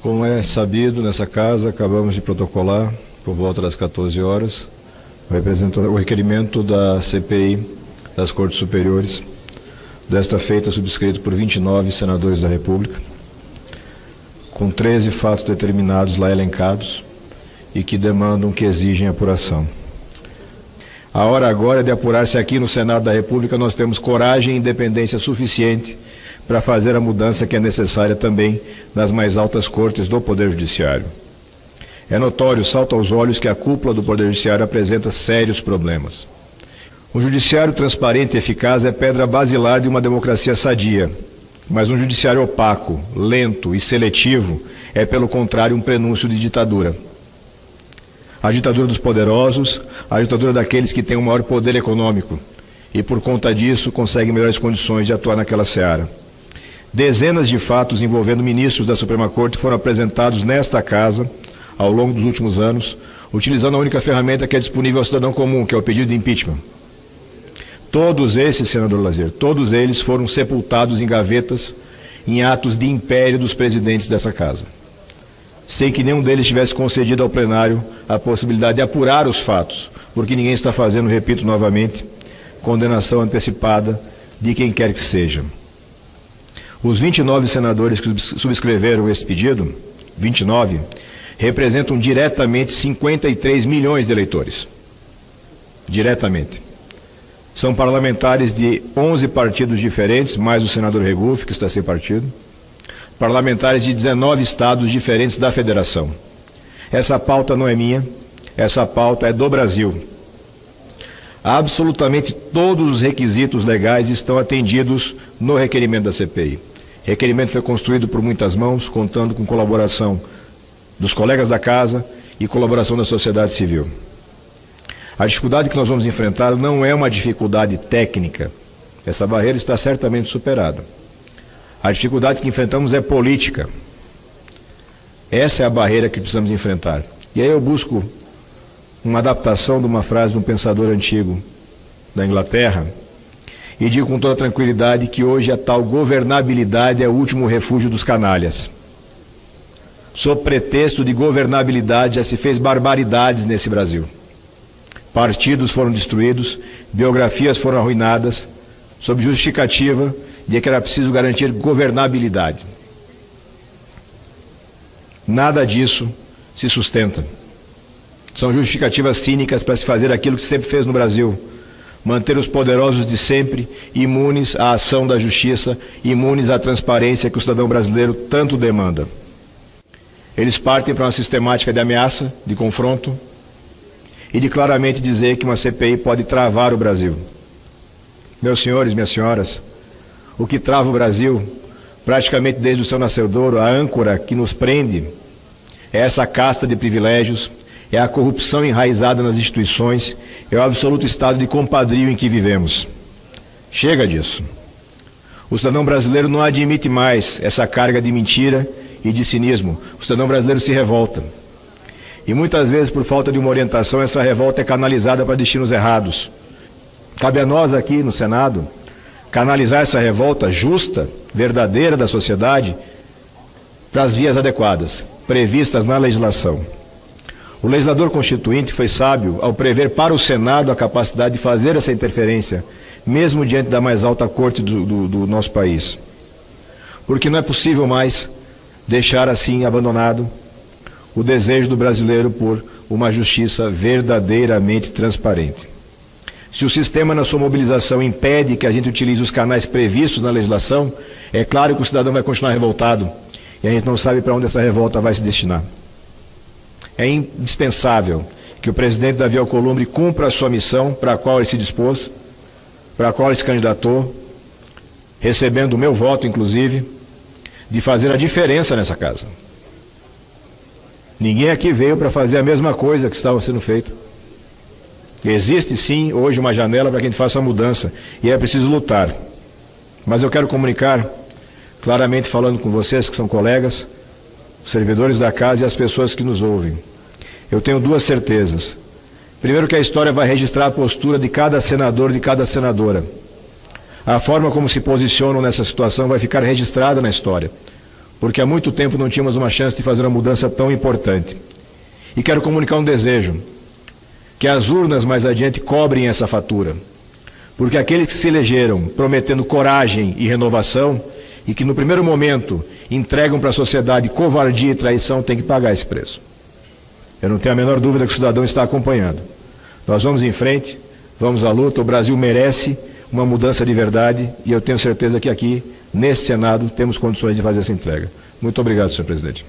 Como é sabido, nessa casa, acabamos de protocolar, por volta das 14 horas, o requerimento da CPI das Cortes Superiores, desta feita subscrito por 29 senadores da República, com 13 fatos determinados lá elencados e que demandam, que exigem apuração. A hora agora é de apurar se aqui no Senado da República nós temos coragem e independência suficiente para fazer a mudança que é necessária também nas mais altas cortes do Poder Judiciário. É notório, salta aos olhos, que a cúpula do Poder Judiciário apresenta sérios problemas. Um judiciário transparente e eficaz é pedra basilar de uma democracia sadia, mas um judiciário opaco, lento e seletivo é, pelo contrário, um prenúncio de ditadura. A ditadura dos poderosos, a ditadura daqueles que têm o maior poder econômico e, por conta disso, conseguem melhores condições de atuar naquela seara. Dezenas de fatos envolvendo ministros da Suprema Corte foram apresentados nesta casa ao longo dos últimos anos, utilizando a única ferramenta que é disponível ao cidadão comum, que é o pedido de impeachment. Todos esses, senador Lazier, todos eles foram sepultados em gavetas em atos de império dos presidentes dessa casa, sem que nenhum deles tivesse concedido ao plenário a possibilidade de apurar os fatos, porque ninguém está fazendo, repito novamente, condenação antecipada de quem quer que seja. Os 29 senadores que subscreveram esse pedido, 29, representam diretamente 53 milhões de eleitores. Diretamente. São parlamentares de 11 partidos diferentes, mais o senador Regufe, que está sem partido. Parlamentares de 19 estados diferentes da federação. Essa pauta não é minha, essa pauta é do Brasil. Absolutamente todos os requisitos legais estão atendidos no requerimento da CPI. O requerimento foi construído por muitas mãos, contando com colaboração dos colegas da casa e colaboração da sociedade civil. A dificuldade que nós vamos enfrentar não é uma dificuldade técnica. Essa barreira está certamente superada. A dificuldade que enfrentamos é política. Essa é a barreira que precisamos enfrentar. E aí eu busco uma adaptação de uma frase de um pensador antigo da Inglaterra e digo com toda tranquilidade que hoje a tal governabilidade é o último refúgio dos canalhas. Sob pretexto de governabilidade já se fez barbaridades nesse Brasil. Partidos foram destruídos, biografias foram arruinadas, sob justificativa de que era preciso garantir governabilidade. Nada disso se sustenta. São justificativas cínicas para se fazer aquilo que se sempre fez no Brasil: manter os poderosos de sempre imunes à ação da justiça, imunes à transparência que o cidadão brasileiro tanto demanda. Eles partem para uma sistemática de ameaça, de confronto, e de claramente dizer que uma CPI pode travar o Brasil. Meus senhores, minhas senhoras, o que trava o Brasil, praticamente desde o seu nascedouro, a âncora que nos prende, é essa casta de privilégios, é a corrupção enraizada nas instituições, é o absoluto estado de compadrio em que vivemos. Chega disso. O cidadão brasileiro não admite mais essa carga de mentira e de cinismo. O cidadão brasileiro se revolta. E muitas vezes, por falta de uma orientação, essa revolta é canalizada para destinos errados. Cabe a nós aqui no Senado canalizar essa revolta justa, verdadeira da sociedade, para as vias adequadas, previstas na legislação. O legislador constituinte foi sábio ao prever para o Senado a capacidade de fazer essa interferência, mesmo diante da mais alta corte do nosso país. Porque não é possível mais deixar assim abandonado o desejo do brasileiro por uma justiça verdadeiramente transparente. Se o sistema, na sua mobilização, impede que a gente utilize os canais previstos na legislação, é claro que o cidadão vai continuar revoltado e a gente não sabe para onde essa revolta vai se destinar. É indispensável que o presidente Davi Alcolumbre cumpra a sua missão para a qual ele se dispôs, para a qual ele se candidatou, recebendo o meu voto, inclusive, de fazer a diferença nessa casa. Ninguém aqui veio para fazer a mesma coisa que estava sendo feito. Existe sim hoje uma janela para que a gente faça a mudança e é preciso lutar. Mas eu quero comunicar claramente, falando com vocês que são colegas, os servidores da casa e as pessoas que nos ouvem. Eu tenho duas certezas. Primeiro, que a história vai registrar a postura de cada senador, de cada senadora. A forma como se posicionam nessa situação vai ficar registrada na história. porque há muito tempo não tínhamos uma chance de fazer uma mudança tão importante. E quero comunicar um desejo, que as urnas mais adiante cobrem essa fatura, porque aqueles que se elegeram prometendo coragem e renovação, e que no primeiro momento entregam para a sociedade covardia e traição, têm que pagar esse preço. Eu não tenho a menor dúvida que o cidadão está acompanhando. Nós vamos em frente, vamos à luta, o Brasil merece uma mudança de verdade, e eu tenho certeza que aqui, nesse Senado, temos condições de fazer essa entrega. Muito obrigado, senhor presidente.